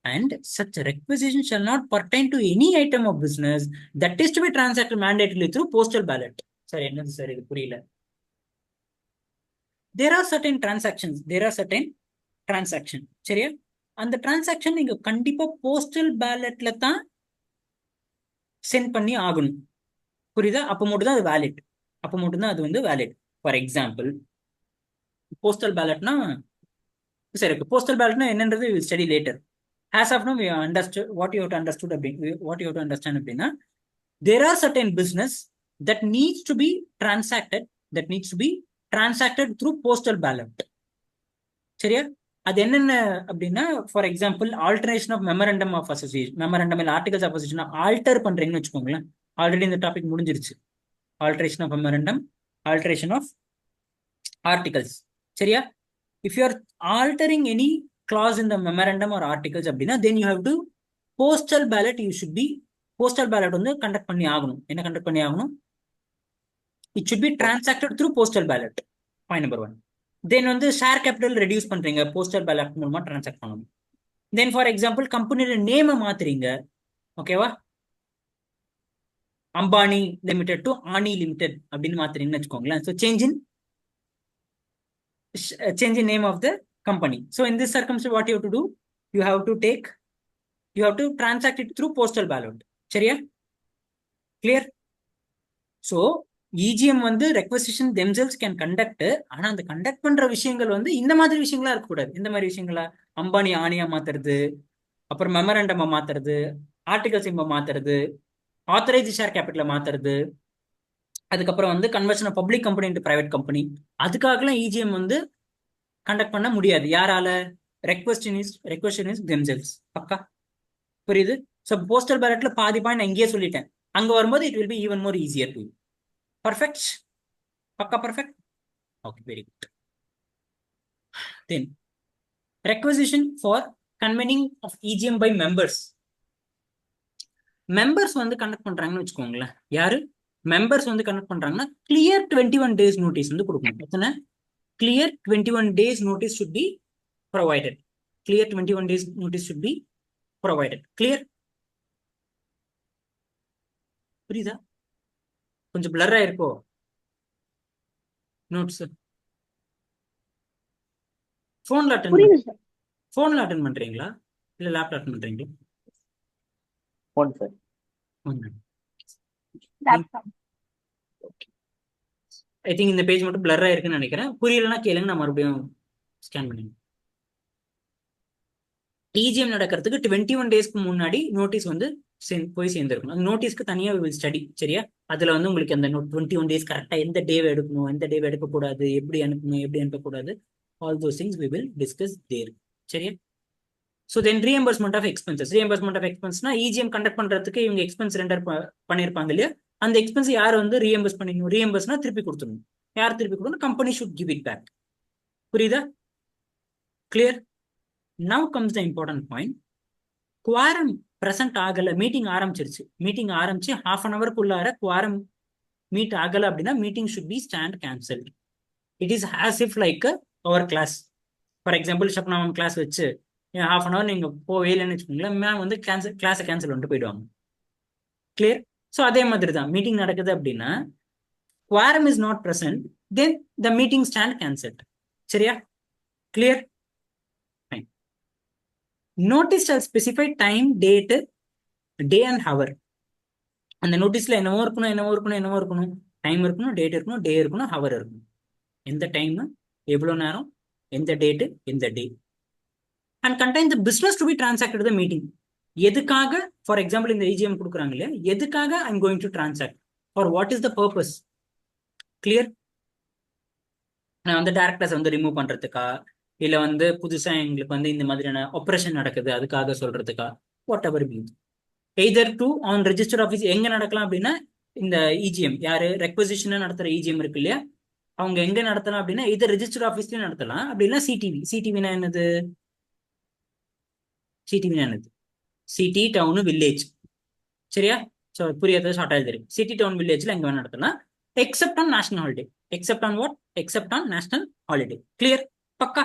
and such requisition shall not pertain to any item of business that is to be transacted mandatorily through postal ballot. Sir என்னது sir இது புரியல? there are certain transaction சரியா? அந்த transaction நீங்க கண்டிப்பா postal பேலட்ல தான் send பண்ணி ஆகணும். புரியுதா? அப்போ மட்டும் தான் அது வேலிட். அப்போ மட்டும் தான் அது வந்து வேலிட். ஃபார் எக்ஸாம்பிள், போஸ்டல் பேலட்னா சரி, போஸ்டல் பேலட்னா என்னன்றது we will study later. As of now we understood what you have to understand அப்படின்னா, there are certain business that needs to be transacted through postal ballot. சரியா? அது என்னென்ன அப்படின்னா, for example alteration of memorandum of association, memorandum இல்லை articles of association alter பண்றீங்கன்னு வச்சுக்கோங்களேன். Already இந்த topic முடிஞ்சிருச்சு. Alteration of memorandum, alteration of articles. சரியா? If you are altering any clause in the memorandum or articles அப்படின்னா, then you have to postal ballot. You should be postal ballot வந்து conduct பண்ணி ஆகணும். என்ன conduct பண்ணி ஆகணும்? It should be transacted through postal ballot. Point number 1. Then வந்து share capital reduce பண்றீங்க, postal ballot மூலமா டிரான்சாக்ட் பண்ணணும். தென் ஃபார் எக்ஸாம்பிள் கம்பெனியோட நேமை மாத்துறீங்க, ஓகேவா? அம்பானி லிமிடெட் டு ஆனி லிமிடெட் அப்படின்னு மாத்துறீங்கன்னு வச்சுக்கோங்களேன். So change in name of the company. So in this circumstance, what you have to do? You have to transact it through postal ballot. சரியா? Clear? So EGM வந்து requisition themselves can conduct. ஆனா அந்த conduct பண்ற விஷயங்கள் வந்து இந்த மாதிரி விஷயங்களா இருக்கக்கூடாது. இந்த மாதிரி விஷயங்களா? அம்பானி ஆனியா மாத்துறது, அப்புறம் மெமரண்டமா மாத்துறது, ஆர்டிகல்ஸ் மாத்துறது, ஆத்தரைஸ் ஷேர் கேபிட்டல மாத்துறது, அதுக்கப்புறம் வந்து conversion of public company into private company. அதுக்காகலாம் EGM வந்து கண்டக்ட் பண்ண முடியாது. யாரால? ரெக்வெஸ்ஷனிஸ்ட் themselves. பக்கா புரியுது? ஸோ போஸ்டல் பேலட்ல பாதி பாயிண்ட் நான் இங்கேயே சொல்லிட்டேன். அங்க வரும்போது it will be even more easier to you. Perfect, பக்கா perfect. Okay, very good. Then requisition for convening of EGM by members. Members வந்து கண்டக்ட் பண்றாங்கன்னு வச்சுக்கோங்களேன். யாரு மெம்பர்ஸ் வந்து கண்டக்ட் பண்றாங்கன்னா கிளியர் 21 days நோட்டீஸ் வந்து கொடுக்கணும். எத்தனை? Clear 21 days notice should be provided. Clear 21 days notice should be provided. Clear? புரியுதா? கொஞ்சம் பிளர் ஆயிருக்கோ நோட்ஸ்? போன்ல அட்டெண்ட் புரியுது சார். போன்ல அட்டெண்ட் பண்றீங்களா இல்ல லேப்டாப் அட்டெண்ட் பண்றீங்களா? Phone sir. Laptop. I think இந்த பேஜ் மட்டும் பிளர் ஆயிருக்குன்னு நினைக்கிறேன். புரியலன்னா கேளுங்க, நான் மறுபடியும் ஸ்கேன் பண்ணி. இஜிஎம் நடக்கிறதுக்கு 21 டேஸ்க்கு முன்னாடி நோட்டீஸ் வந்து போய் சேர்ந்துருக்கணும். அந்த நோட்டீஸ்க்கு தனியாக ஸ்டடி, சரியா? அதுல வந்து உங்களுக்கு அந்த 21 days கரெக்டா எந்த டேவை எடுக்கணும், எந்த டேவை எடுக்கக்கூடாது, எப்படி அனுப்பணும், எப்படி அனுப்பக்கூடாது, all those things we will discuss there. சரியா? So then reimbursement of expenses. Reimbursement of எக்ஸ்பென்ஸ்னா இஜிஎம் கண்டக்ட் பண்றதுக்கு இவங்க எக்ஸ்பென்ஸ் ரெண்டர் பண்ணியிருப்பாங்க இல்லையா? அந்த எக்ஸ்பென்ஸ் யார் வந்து ரீஎம்பர்ஸ் பண்ணிக்கணும்? ரீஎம்பர்ஸ்னா திருப்பி கொடுத்துடணும். யார் திருப்பி கொடுக்கணும்? Company should give it back. புரியுதா? Clear? Now comes the important point. Quorum present ஆகல, மீட்டிங் ஆரம்பிச்சிருச்சு. மீட்டிங் ஆரம்பிச்சு half an hour குள்ளார குவாரம் மீட் ஆகல அப்படின்னா meeting should be stand cancelled. It is as if like our class. For example Shabna ma'am class வச்சு half an hour நீங்க போவே இல்லைன்னு வச்சுக்கோங்களேன், மேம் வந்து கிளாஸை கேன்சல் பண்ணிட்டு போயிடுவாங்க. கிளியர்? ஸோ அதே மாதிரி தான் மீட்டிங் நடக்குது அப்படின்னா quorum is not present, then the meeting stand cancelled. சரியா? Clear? Notice shall specify time, date, day and hour. அந்த நோட்டீஸ்ல என்னவோ இருக்கணும், என்னவோ இருக்கணும், என்னவோ இருக்கணும். டைம் இருக்கணும், டேட் இருக்கணும், டே இருக்கணும், ஹவர் இருக்கணும். எந்த டைம், எவ்வளவு நேரம், எந்த டேட்டு, எந்த day. And contain the business to be transacted the meeting. எதுக்காக? ஃபார் எக்ஸாம்பிள் இந்த இஜிஎம் கொடுக்குறாங்க இல்லையா, எதுக்காக I am going to transact, for what is the purpose. Clear? நான் வந்து டேரக்டர்ஸ் வந்து ரிமூவ் பண்றதுக்கா, இல்ல வந்து புதுசா எங்களுக்கு வந்து இந்த மாதிரியான ஆபரேஷன் நடக்குது அதுக்காக சொல்றதுக்கா, whatever be. Either to on register office. எங்க நடக்கலாம் அப்படின்னா இந்த இஜிஎம் யாரு ரெக்வசிஷன் நடத்துற இஜிஎம் இருக்கு இல்லையா, அவங்க எங்க நடத்தலாம் அப்படின்னா இது ரெஜிஸ்டர் ஆஃபீஸ்லயும் நடத்தலாம். அப்படின்னா சிடிவி. சிடிவினா என்னது? சிடிவினா என்னது? City, town, village. சரியா? ஸோ புரியாத ஷார்ட் எழுதிரு. சிட்டி, டவுன், வில்லேஜ்ல எங்க வேணா நடத்தலாம், except on national holiday. Except on what? Except on national holiday. Clear? பக்கா?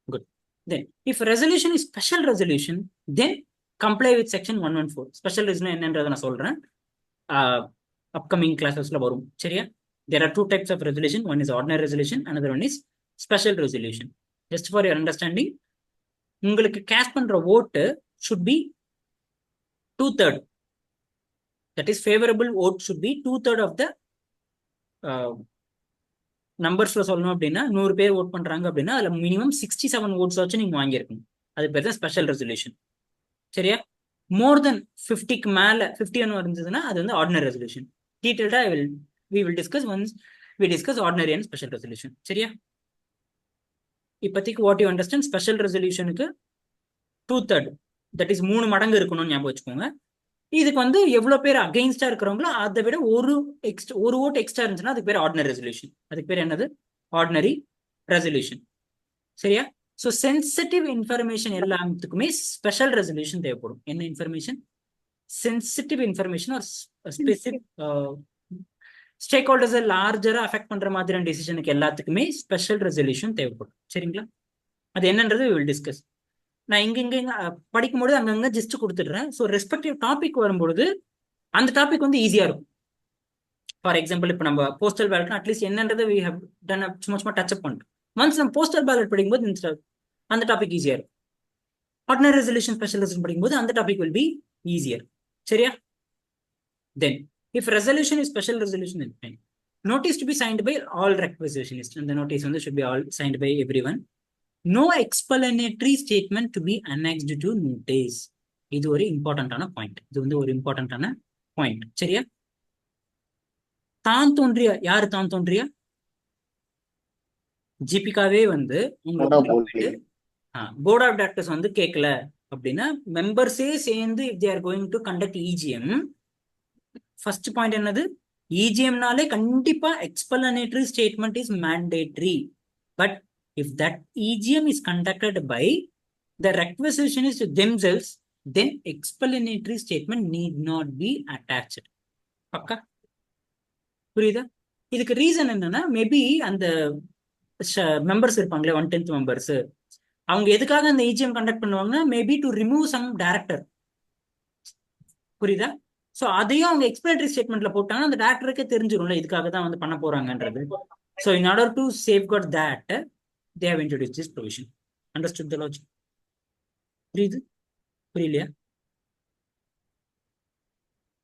Good. Then if resolution is special resolution, then comply with section 114. Special reason என்னன்றதை நான் சொல்றேன், அப்கமிங் கிளாஸஸ்ல வரும். சரியா? there are two types of resolution. One is ordinary resolution, another one is special resolution. Just for your understanding, உங்களுக்கு caste பண்ற ஓட்டு should be 2/3. that is favorable vote should be 2/3 of the நம்பர்ஸ்ல சொல்லணும் அப்படின்னா 100 பேர் vote பண்றாங்க அப்படின்னா அதுல minimum 67 votes வச்சு நீங்க வாங்கியிருக்கணும். அது பேர் தான் ஸ்பெஷல் ரெசல்யூஷன். சரியா? மோர் தென் 50க்கு மேல 51 இருந்ததுன்னா அது வந்து ஆர்டினரி ரெசல்யூஷன். டீடைல்டா we will discuss once we discuss ordinary and special resolution. சரியா? இப்போதைக்கு வாட் யூ அண்டர்ஸ்டாண்ட், ஸ்பெஷல் ரெசல்யூஷனுக்கு 2/3, தட் இஸ் 3 மடங்கு இருக்கணும்னு ஞாபகம் வச்சுக்கோங்க. இதுக்கு வந்து எவ்வளவு பேர் அகைன்ஸ்டா இருக்கிறவங்களோ அதை விட ஒரு ஓட் எக்ஸ்ட்ரா இருந்துச்சுன்னா அதுக்கு பேர் ஆர்டினரி ரெசல்யூஷன். அதுக்கு பேர் என்னது? Ordinary resolution. சரியா? ஸோ சென்சிட்டிவ் இன்ஃபர்மேஷன் எல்லாத்துக்குமே ஸ்பெஷல் ரெசல்யூஷன் தேவைப்படும். என்ன இன்ஃபர்மேஷன்? சென்சிட்டிவ் இன்ஃபர்மேஷன் ஒரு ஸ்பெசிபிக் ஸ்டேக் ஹோல்டர்ஸை லார்ஜரா அஃபெக்ட் பண்ற மாதிரியான டிசிஷனுக்கு எல்லாத்துக்குமே ஸ்பெஷல் ரெசல்யூஷன் தேவைப்படும். சரிங்களா? அது என்னன்றது we will discuss. நான் இங்க படிக்கும்போது அங்கங்க ஜஸ்ட் கொடுத்துடுறேன். ஸோ ரெஸ்பெக்டிவ் டாபிக் வரும்பொழுது அந்த டாபிக் வந்து ஈஸியா இருக்கும். ஃபார் எக்ஸாம்பிள் இப்போ நம்ம போஸ்டல் பேலட் அட்லீஸ்ட் என்னன்றது we have done சும்மா டச் அப் பண்ணிட்டோம். ஒன்ஸ் நம்ம போஸ்டல் பேலட் படிக்கும்போது அந்த டாபிக் ஈஸியா இருக்கும். ஆர்டினரி ரெசல்யூஷன், ஸ்பெஷல் ரெசல்யூஷன் படிக்கும்போது அந்த டாபிக் will be easier. சரியா? Then if resolution is special resolution, then fine. Notice to be signed by all requisitionists, and the notice on this should be all signed by everyone. No explanatory statement to be annexed to notice. இது ஒரு இம்பார்ட்டன்டான point. இது வந்து ஒரு இம்பார்ட்டன்டான point. சரியா? தான் தோன்றியா, யாரு தான் தோன்றியா? ஜிபிகாவே வந்து உங்களுக்கு போர்ட் ஆஃப் டைரக்டர்ஸ் வந்து கேட்கல அப்படின்னா மெம்பர்ஸே சேர்ந்து if they are going to conduct EGM, first point என்னது, இஜிஎம்னாலே கண்டிப்பா explanatory statement is mandatory. But if that EGM is conducted by the requisitionists themselves, then explanatory statement need not be attached. பக்கா புரியுதா? இதுக்கு ரீசன் என்னன்னா, maybe அந்த members இருப்பாங்களே 1/10 members, அவங்க எதுக்காக அந்த இஜிஎம் கண்டக்ட் பண்ணுவாங்கன்னா, maybe to remove some director. புரியுதா? ஸோ அதையும் அவங்க எக்ஸ்பிளனேட்டரி ஸ்டேட்மெண்ட்ல போட்டாங்கன்னா அந்த டைரக்டருக்கே தெரிஞ்சிடும்ல இதுக்காக தான் வந்து பண்ண போறாங்கன்றது. So in order to safeguard that they have introduced this provision. Understood the logic? புரியுது? புரியலையா?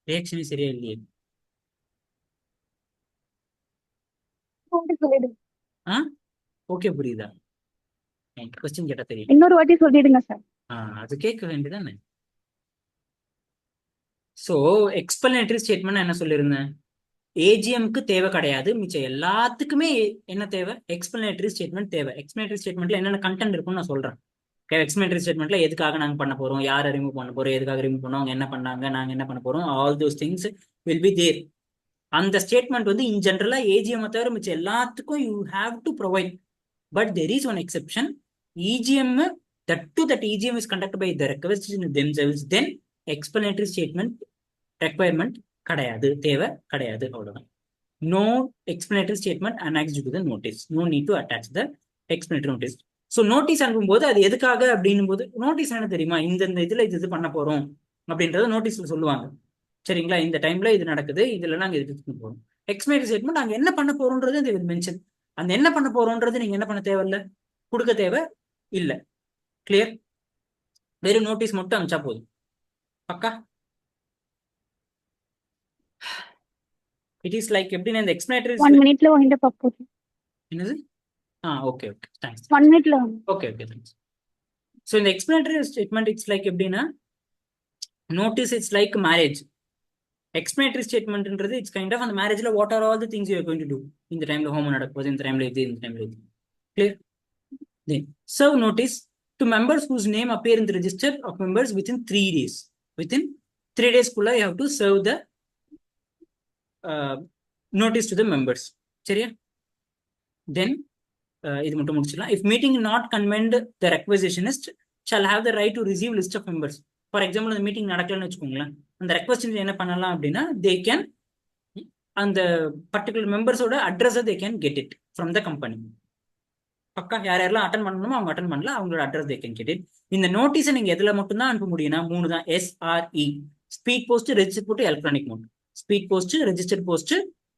ரியாக்ஷனே சரியா இல்லையே. சொல்லிடுங்க. ஓகே புரியுதா? கொஸ்டின் கேட்டா தெரியும். இன்னொரு வாட்டி சொல்லிடுங்க சார். அது கேட்க வேண்டியதானே. ஸோ எக்ஸ்பிளனேட்டரி ஸ்டேட்மெண்ட் என்ன சொல்லியிருந்தேன், ஏஜிஎம்க்கு தேவை கிடையாது, மிச்சம் எல்லாத்துக்குமே என்ன தேவை, எக்ஸ்பிளனேட்டரி ஸ்டேட்மெண்ட் தேவை. எக்ஸ்பிளனேட்டரி ஸ்டேட்மெண்ட்ல என்னென்ன கண்டென்ட் இருக்குன்னு நான் சொல்றேன். எக்ஸ்பிளனேட்டரி ஸ்டேட்மெண்ட்ல எதுக்காக நாங்க பண்ண போறோம், யாரை ரிமூவ் பண்ண போறோம், எதுக்காக ரிமூவ் பண்ணோம், அவங்க என்ன பண்ணாங்க, நாங்க என்ன பண்ண போறோம், all those things will be there. அந்த ஸ்டேட்மெண்ட் வந்து இன் ஜென்ரலா ஏஜிஎம் தவிர மிச்சம் எல்லாத்துக்கும் you have to provide. But there is one exception, EGM, that EGM is conducted by the requisition themselves, then explanatory statement requirement கிடையாது, தேவை கிடையாது, அவ்வளவுதான். No explanatory statement annexed to the notice. No need to attach the explanatory notice. So notice அனுப்பும்போது அது எதுக்காக அப்படின்னும் போது, notice என்ன தெரியுமா, இந்த இதுல இது பண்ண போறோம் அப்படின்றத நோட்டீஸ்ல சொல்லுவாங்க. சரிங்களா? இந்த டைம்ல இது நடக்குது, இதுல நாங்க இது போறோம். எக்ஸ்பிளனேட்டரி ஸ்டேட்மெண்ட் நாங்க என்ன பண்ண போறோம்ன்றது they will mention. அந்த என்ன பண்ண போறோம்ன்றது நீங்க என்ன பண்ண தேவையில்ல, கொடுக்க தேவை இல்ல. கிளியர்? வெறும் நோட்டீஸ் மட்டும் அனுப்பிச்சா போதும். பக்கா? இட் இஸ் லைக் எப்படின்னா இந்த எக்ஸ்பிளனேட்டரி 1 minute வந்து பாப்போம். என்னது? Okay okay thanks. 1 minute okay okay thanks. So இந்த எக்ஸ்பிளனேட்டரி ஸ்டேட்மெண்ட் இட்ஸ் லைக் எப்படின்னா, நோட்டீஸ் இட்ஸ் லைக் மேரேஜ். எக்ஸ்பிளனேட்டரி ஸ்டேட்மெண்ட்ன்றது இட்ஸ் கைண்ட் ஆஃப் அந்த மேரேஜ்ல what are all the things you are going to do. இந்த டைம்ல ஹோமம் நடக்குது, இந்த டைம்ல இது, இந்த டைம்ல இது. Clear? Then serve notice to members whose name appear in the register of members within 3 days. Within 3 days kulla you have to serve the notice to the members. சரியா? Then இது மட்டும் முடிச்சிடலாம். If meeting not convened, the requisitionist shall have the right to receive list of members. For example, அந்த meeting நடக்கலன்னு வச்சுக்கோங்களேன், அந்த request என்ன பண்ணலாம் அப்படின்னா, they can அந்த பர்டிகுலர் மெம்பர்ஸோட அட்ரஸை they can get it from the company. பக்கா? யார் யாரெல்லாம் அட்டன் பண்ணணுமோ அவங்க அட்டன் பண்ணலாம், அவங்களோட address they can get it. இந்த நோட்டீஸை நீங்க எதுல மட்டும் தான் அனுப்ப முடியும்னா 3 தான். SRE, speed post, register post, electronic mode. Speed post, register post,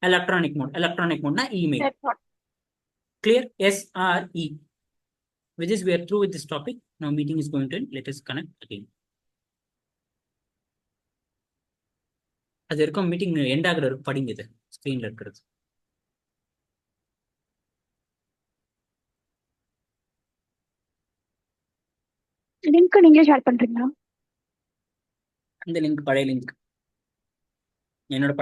electronic mode. Electronic மோட்னா email. Clear? SRE. With this we are through with this topic. Now meeting is going to end. Let us connect again. அது வரைக்கும் meeting end ஆகிற வரைக்கும் படிங்க, இது ஸ்கிரீன்ல இருக்கிறது. Link நீங்க ஷேர் பண்றீங்களா? அந்த லிங்க் பழைய லிங்க், என்னோட